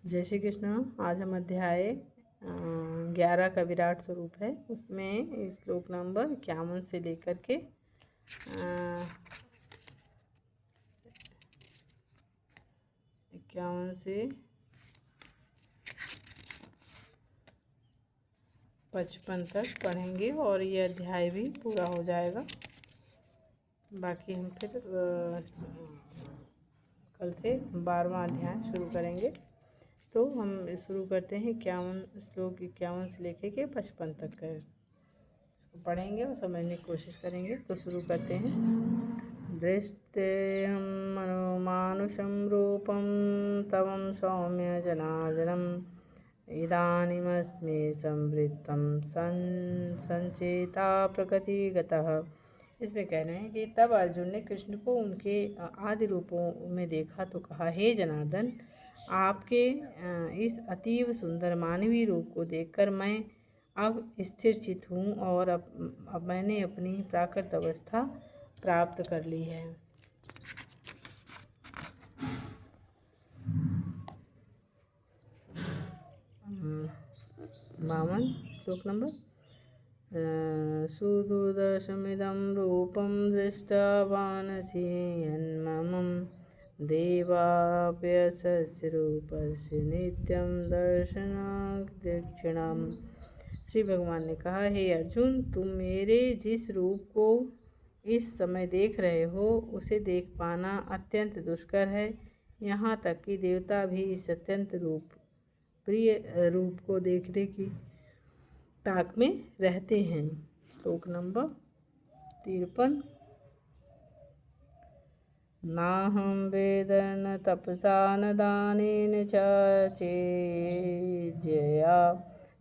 जय श्री कृष्ण। आज हम अध्याय 11 का विराट स्वरूप है, उसमें श्लोक नंबर 51 से लेकर के 51 से 55 तक पढ़ेंगे और ये अध्याय भी पूरा हो जाएगा। बाकी हम फिर कल से 12वां अध्याय शुरू करेंगे। तो हम शुरू करते हैं 51 श्लोक 51 से लेके के 55 तक का इसको पढ़ेंगे और समझने की कोशिश करेंगे। तो शुरू करते हैं। दृष्टेऽहं मनोमानुषं रूपं तवं सौम्य जनार्दनम् इदानीमस्मि संवृत्तं संचेता प्रकृतिगतः। इसमें कह रहे हैं कि तब अर्जुन ने कृष्ण को उनके आदि रूपों में देखा तो कहा, हे जनार्दन, आपके इस अतीव सुंदर मानवीय रूप को देखकर मैं अब स्थिर चित हूँ और अब मैंने अपनी प्राकृत अवस्था प्राप्त कर ली है। बावन श्लोक नंबर। सुदुर्दर्शमिदं रूपं दृष्ट्वा वानसि यन्ममं देवाप्यस्य रूपस्य नित्यं दर्शनादक्षिणाम्। श्री भगवान ने कहा, हे अर्जुन, तुम मेरे जिस रूप को इस समय देख रहे हो उसे देख पाना अत्यंत दुष्कर है। यहाँ तक कि देवता भी इस अत्यंत प्रिय रूप को देखने की ताक में रहते हैं। श्लोक नंबर 53। नाहं वेद न तपसा न दानेन च चेज्जया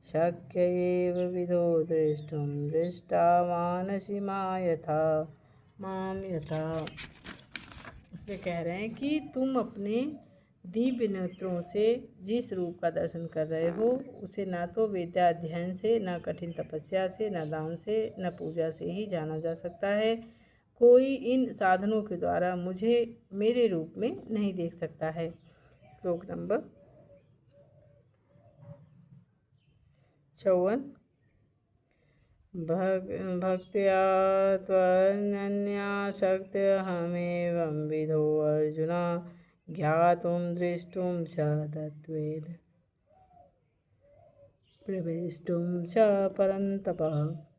शक्य एव विधो द्रष्टुं दृष्टावानसि माम यथा। उसमें कह रहे हैं कि तुम अपने दिव्य नेत्रों से जिस रूप का दर्शन कर रहे हो उसे न तो विद्या अध्ययन से, न कठिन तपस्या से, न दान से, न पूजा से ही जाना जा सकता है। कोई इन साधनों के द्वारा मुझे मेरे रूप में नहीं देख सकता है। श्लोक नंबर 54। भक्त्या त्वनन्या शक्त्यहमेवं विधो अर्जुन ज्ञातुं दृष्टुं च तत्त्वेन प्रवेष्टुं च परन्तप।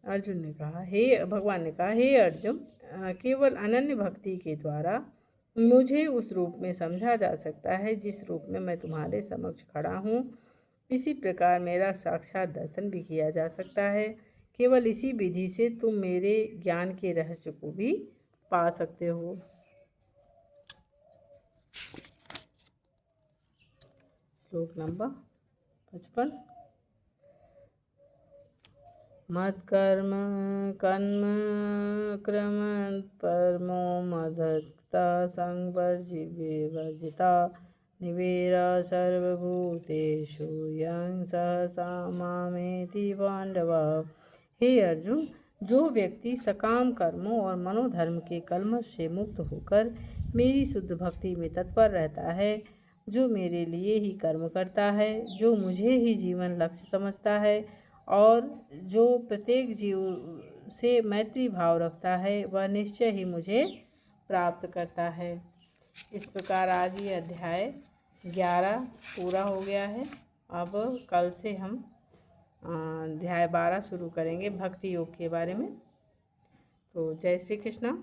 अर्जुन ने कहा, भगवान ने कहा, हे अर्जुन, केवल अनन्य भक्ति के द्वारा मुझे उस रूप में समझा जा सकता है जिस रूप में मैं तुम्हारे समक्ष खड़ा हूँ। इसी प्रकार मेरा साक्षात दर्शन भी किया जा सकता है। केवल इसी विधि से तुम मेरे ज्ञान के रहस्य को भी पा सकते हो। श्लोक नंबर 55। मत्कर्म कर्म क्रम परमो मदत्ता संवर्जिता निवेरा सर्वभूतेषु यं सहसा मामेति पांडव। हे अर्जुन, जो व्यक्ति सकाम कर्मों और मनोधर्म के कल्मश से मुक्त होकर मेरी शुद्ध भक्ति में तत्पर रहता है, जो मेरे लिए ही कर्म करता है, जो मुझे ही जीवन लक्ष्य समझता है और जो प्रत्येक जीव से मैत्री भाव रखता है, वह निश्चय ही मुझे प्राप्त करता है। इस प्रकार आज ये अध्याय 11 पूरा हो गया है। अब कल से हम अध्याय 12 शुरू करेंगे भक्ति योग के बारे में। तो जय श्री कृष्ण।